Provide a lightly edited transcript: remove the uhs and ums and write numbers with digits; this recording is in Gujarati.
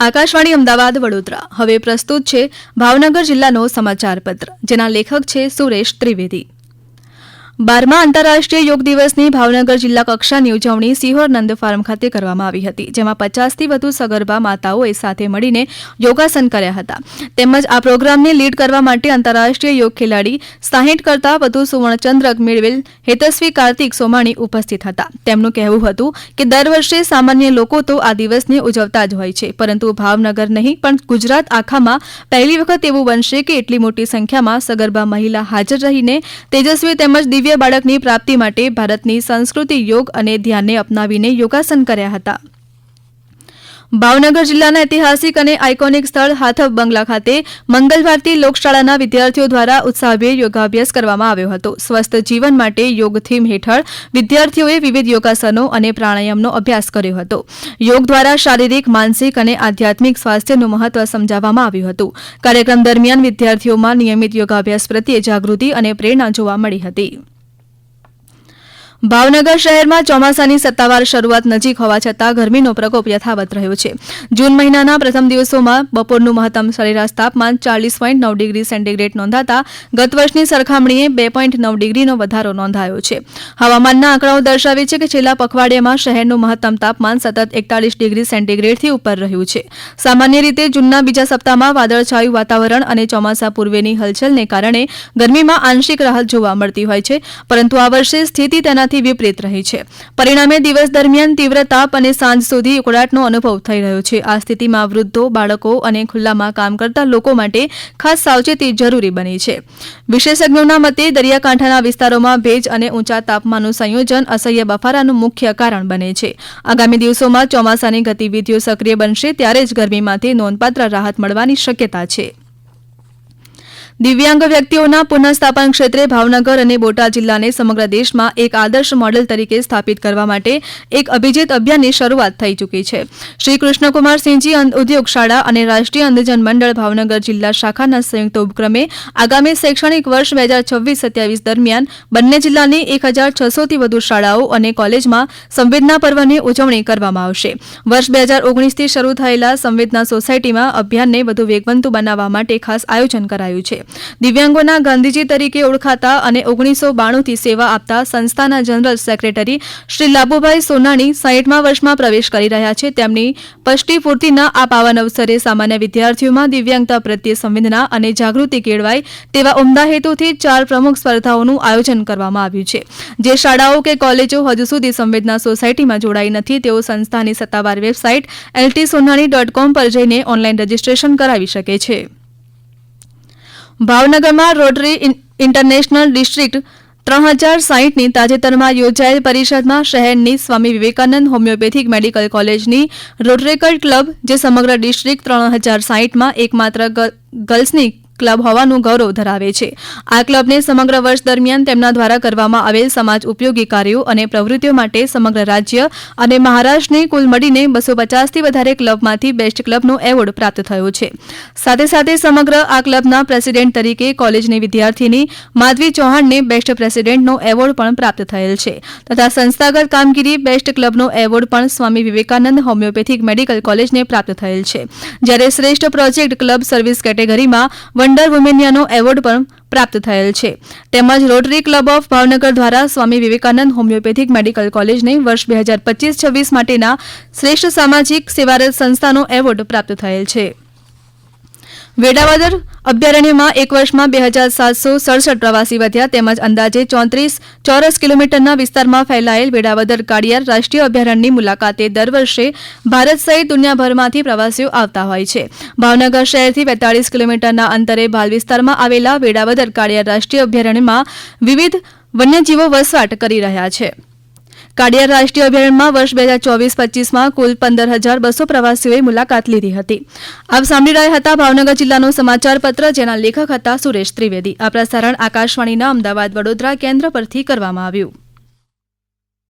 આકાશવાણી અમદાવાદ વડોદરા હવે પ્રસ્તુત છે ભાવનગર જિલ્લાનો સમાચાર પત્ર, જેના લેખક છે સુરેશ ત્રિવેદી। 12મા આંતરરાષ્ટ્રીય યોગ દિવસની ભાવનગર જિલ્લા કક્ષાની ઉજવણી સિહોર નંદ ફાર્મ ખાતે કરવામાં આવી હતી, જેમાં 50થી વધુ સગર્ભા માતાઓએ સાથે મળીને યોગાસન કર્યા હતા। તેમજ આ પ્રોગ્રામને લીડ કરવા માટે આંતરરાષ્ટ્રીય યોગ ખેલાડી 60 કરતાં વધુ સુવર્ણચંદ્રક મેળવેલ હેતશ્રી કાર્તિક સોમાણી ઉપસ્થિત હતા। તેમનું કહેવું હતું કે દર વર્ષે સામાન્ય લોકો તો આ દિવસને ઉજવતા જ હોય છે, પરંતુ ભાવનગર નહીં પણ ગુજરાત આખામાં પહેલી વખત એવું બનશે કે એટલી મોટી સંખ્યામાં સગર્ભા મહિલા હાજર રહીને તેજસ્વી તેમજ દિવ્ય બાળકની પ્રાપ્તિ માટે ભારતની સંસ્કૃતિ યોગ અને ધ્યાનને અપનાવીને યોગાસન કર્યા હતા। ભાવનગર જિલ્લાના ઐતિહાસિક અને આઇકોનિક સ્થળ હાથવ બંગલા ખાતે મંગલ ભારતી લોકશાળાના વિદ્યાર્થીઓ દ્વારા ઉત્સાહભેર યોગાભ્યાસ કરવામાં આવ્યો હતો। સ્વસ્થ જીવન માટે યોગ થીમ હેઠળ વિદ્યાર્થીઓએ વિવિધ યોગાસનો અને પ્રાણાયામનો અભ્યાસ કર્યો હતો। યોગ દ્વારા શારીરિક, માનસિક અને આધ્યાત્મિક સ્વાસ્થ્યનું મહત્વ સમજાવવામાં આવ્યું હતું। કાર્યક્રમ દરમિયાન વિદ્યાર્થીઓમાં નિયમિત યોગાભ્યાસ પ્રત્યે જાગૃતિ અને પ્રેરણા જોવા મળી હતી। ભાવનગર શહેરમાં ચોમાસાની સત્તાવાર શરૂઆત નજીક હોવા છતાં ગરમીનો પ્રકોપ યથાવત રહ્યો છે। જૂન મહિનાના પ્રથમ દિવસોમાં બપોરનું મહત્તમ સરેરાશ તાપમાન 40.9 ડિગ્રી સેન્ટીગ્રેડ નોંધાતા ગત વર્ષની સરખામણીએ 2.9 ડિગ્રીનો વધારો નોંધાયો છે। હવામાનના આંકડાઓ દર્શાવે છે કે છેલ્લા પખવાડિયામાં શહેરનું મહત્તમ તાપમાન સતત 41 ડિગ્રી સેન્ટીગ્રેડથી ઉપર રહ્યું છે। સામાન્ય રીતે જૂનના બીજા સપ્તાહમાં વાદળછાયું વાતાવરણ અને ચોમાસા પૂર્વેની હલચલને કારણે ગરમીમાં આંશિક રાહત જોવા મળતી હોય છે, પરંતુ આ વર્ષે સ્થિતિ તેનાથી વિપરીત રહી છે। પરિણામે દિવસ દરમિયાન તીવ્ર તાપ અને સાંજ સુધી ઉકળાટનો અનુભવ થઈ રહ્યો છે। આ સ્થિતિમાં વૃદ્ધો, બાળકો અને ખુલ્લામાં કામ કરતા લોકો માટે ખાસ સાવચેતી જરૂરી બની છે। વિશેષજ્ઞોના મતે દરિયાકાંઠાના વિસ્તારોમાં ભેજ અને ઊંચા તાપમાનનું સંયોજન અસહ્ય બફારાનું મુખ્ય કારણ બને છે। આગામી દિવસોમાં ચોમાસાની ગતિવિધિઓ સક્રિય બનશે ત્યારે જ ગરમીમાંથી નોંધપાત્ર રાહત મળવાની શક્યતા છે। દિવ્યાંગ વ્યક્તિઓના પુનઃસ્થાપન ક્ષેત્રે ભાવનગર અને બોટાદ જિલ્લાને સમગ્ર દેશમાં એક આદર્શ મોડેલ તરીકે સ્થાપિત કરવા માટે એક અભિજીત અભિયાનની શરૂઆત થઈ ચૂકી છે। શ્રી કૃષ્ણકુમારસિંહજી ઉદ્યોગ શાળા અને રાષ્ટ્રીય અંધજન મંડળ ભાવનગર જિલ્લા શાખાના સંયુક્ત ઉપક્રમે આગામી શૈક્ષણિક વર્ષ 2026-27 દરમિયાન બંને જિલ્લાની 1600થી વધુ શાળાઓ અને કોલેજમાં સંવેદના પર્વની ઉજવણી કરવામાં આવશે। વર્ષ 2019થી શરૂ થયેલા સંવેદના સોસાયટીમાં અભિયાનને વધુ વેગવંતુ બનાવવા માટે ખાસ આયોજન કરાયું છે। દિવ્યાંગોના ગાંધીજી તરીકે ઓળખાતા અને 1992થી સેવા આપતા સંસ્થાના જનરલ સેક્રેટરી શ્રી લાભુભાઈ સોનાણી 60મા વર્ષમાં પ્રવેશ કરી રહ્યા છે। તેમની પષ્ટિપૂર્તિના આ પાવન અવસરે સામાન્ય વિદ્યાર્થીઓમાં દિવ્યાંગતા પ્રત્યે સંવેદના અને જાગૃતિ કેળવાય તેવા ઉમદા હેતુથી 4 પ્રમુખ સ્પર્ધાઓનું આયોજન કરવામાં આવ્યું છે। જે શાળાઓ કે કોલેજો હજુ સુધી સંવેદના સોસાયટીમાં જોડાઈ નથી તેઓ સંસ્થાની સત્તાવાર વેબસાઇટ ltsonani.com પર જઈને ઓનલાઈન રજીસ્ટ્રેશન કરાવી શકે છે। ભાવનગરમાં રોટરી ઇન્ટરનેશનલ ડિસ્ટ્રિક્ટ 3060ની તાજેતરમાં યોજાયેલ પરિષદમાં શહેરની સ્વામી વિવેકાનંદ હોમિયોપેથિક મેડિકલ કોલેજની રોટરેકલ ક્લબ, જે સમગ્ર ડિસ્ટ્રિક્ટ 3060માં એકમાત્ર ગર્લ્સની ક્લબ હોવાનું ગૌરવ ધરાવે છે। આ ક્લબને સમગ્ર વર્ષ દરમિયાન તેમના દ્વારા કરવામાં આવેલ સમાજ ઉપયોગી કાર્યો અને પ્રવૃત્તિઓ માટે સમગ્ર રાજ્ય અને મહારાષ્ટ્રની કુલ મળીને 250થી વધારે ક્લબમાંથી બેસ્ટ ક્લબનો એવોર્ડ પ્રાપ્ત થયો છે। સાથે સાથે સમગ્ર આ ક્લબના પ્રેસિડેન્ટ તરીકે કોલેજની વિદ્યાર્થીની માધવી ચૌહાણને બેસ્ટ પ્રેસિડેન્ટનો એવોર્ડ પણ પ્રાપ્ત થયેલ છે, તથા સંસ્થાગત કામગીરી બેસ્ટ ક્લબનો એવોર્ડ પણ સ્વામી વિવેકાનંદ હોમિયોપેથિક મેડિકલ કોલેજને પ્રાપ્ત થયેલ છે। જ્યારે શ્રેષ્ઠ પ્રોજેક્ટ ક્લબ સર્વિસ કેટેગરીમાં વન્ડર વુમેનિયાનો એવોર્ડ પણ પ્રાપ્ત થયેલ છે। તેમજ રોટરી ક્લબ ઓફ ભાવનગર દ્વારા સ્વામી વિવેકાનંદ હોમિયોપેથિક મેડિકલ કોલેજને વર્ષ 2025-26 માટેના શ્રેષ્ઠ સામાજિક સેવારત સંસ્થાનો એવોર્ડ પ્રાપ્ત થયેલ છે। વેડાવદર અભયારણ્યમાં એક વર્ષમાં 2767 પ્રવાસી વધ્યા। તેમજ અંદાજે 34 ચોરસ કિલોમીટરના વિસ્તારમાં ફેલાયેલ વેડાવદર કાળિયાર રાષ્ટ્રીય અભયારણ્યની મુલાકાતે દર વર્ષે ભારત સહિત દુનિયાભરમાંથી પ્રવાસીઓ આવતા હોય છે। ભાવનગર શહેરથી 42 કિલોમીટરના અંતરે ભાલ વિસ્તારમાં આવેલા વેડાવદર કાળિયાર રાષ્ટ્રીય અભયારણ્યમાં વિવિધ વન્યજીવો વસવાટ કરી રહ્યા છે। કાળિયાર રાષ્ટ્રીય અભયારણ્યમાં વર્ષ 2024-25માં કુલ 15,200 પ્રવાસીઓએ મુલાકાત લીધી હતી। આપ સાંભળી રહ્યા હતા ભાવનગર જિલ્લાનો સમાચાર પત્ર, જેના લેખક હતા સુરેશ ત્રિવેદી। આ પ્રસારણ આકાશવાણીના અમદાવાદ વડોદરા કેન્દ્ર પરથી કરવામાં આવ્યું।